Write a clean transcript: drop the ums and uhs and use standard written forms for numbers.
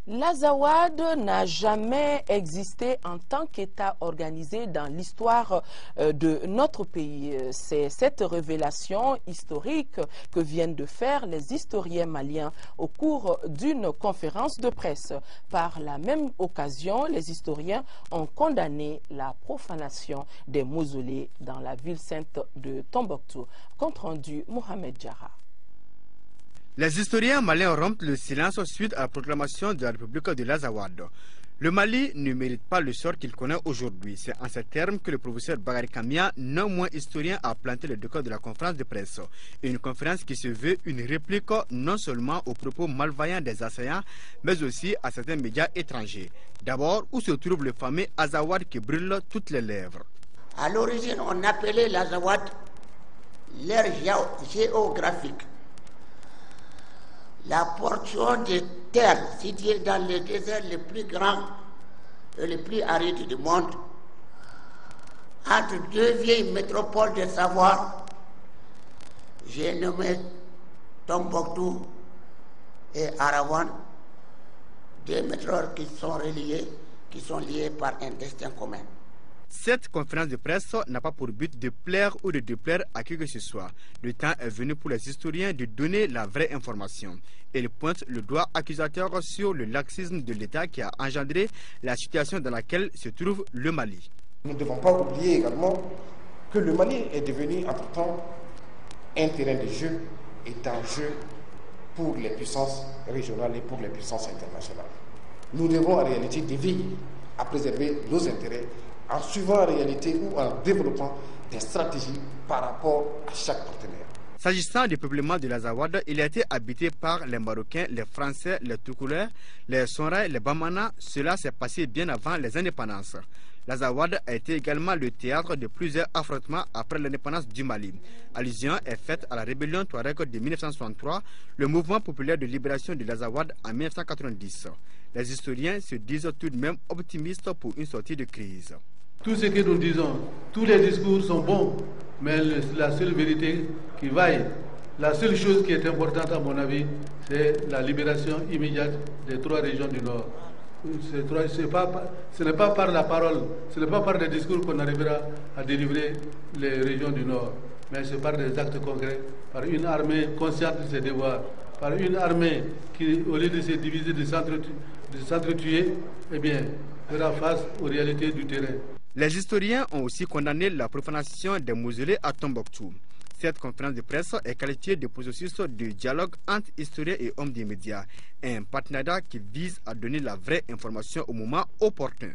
L'Azawad n'a jamais existé en tant qu'État organisé dans l'histoire de notre pays. C'est cette révélation historique que viennent de faire les historiens maliens au cours d'une conférence de presse. Par la même occasion, les historiens ont condamné la profanation des mausolées dans la ville sainte de Tombouctou. Compte rendu Mohamed Diarra. Les historiens maliens rompent le silence suite à la proclamation de la République de l'Azawad. Le Mali ne mérite pas le sort qu'il connaît aujourd'hui. C'est en ces termes que le professeur Bagari Kamia, non moins historien, a planté le décor de la conférence de presse. Une conférence qui se veut une réplique non seulement aux propos malveillants des assaillants, mais aussi à certains médias étrangers. D'abord, où se trouve le fameux Azawad qui brûle toutes les lèvres. À l'origine, on appelait l'Azawad l'aire géographique. La portion de terre située dans le désert le plus grand et le plus aride du monde, entre deux vieilles métropoles de savoir, j'ai nommé Tombouctou et Arawan, deux métropoles qui sont reliées, qui sont liées par un destin commun. Cette conférence de presse n'a pas pour but de plaire ou de déplaire à qui que ce soit. Le temps est venu pour les historiens de donner la vraie information. Ils pointent le doigt accusateur sur le laxisme de l'État qui a engendré la situation dans laquelle se trouve le Mali. Nous ne devons pas oublier également que le Mali est devenu entre-temps un terrain de jeu et d'enjeu pour les puissances régionales et pour les puissances internationales. Nous devons en réalité veiller à préserver nos intérêts en suivant en réalité ou en développant des stratégies par rapport à chaque partenaire. S'agissant du peuplement de l'Azawad, il a été habité par les Marocains, les Français, les Toucouleurs, les Sonrai, les Bamana. Cela s'est passé bien avant les indépendances. L'Azawad a été également le théâtre de plusieurs affrontements après l'indépendance du Mali. Allusion est faite à la rébellion Touareg de 1963, le mouvement populaire de libération de l'Azawad en 1990. Les historiens se disent tout de même optimistes pour une sortie de crise. Tout ce que nous disons, tous les discours sont bons, mais la seule vérité qui vaille, la seule chose qui est importante à mon avis, c'est la libération immédiate des trois régions du Nord. Ce n'est pas par la parole, ce n'est pas par des discours qu'on arrivera à délivrer les régions du Nord, mais c'est par des actes concrets, par une armée consciente de ses devoirs, par une armée qui, au lieu de se diviser, de s'entretuer, eh bien, fera face aux réalités du terrain. Les historiens ont aussi condamné la profanation des mausolées à Tombouctou. Cette conférence de presse est qualifiée de processus de dialogue entre historiens et hommes des médias, un partenariat qui vise à donner la vraie information au moment opportun.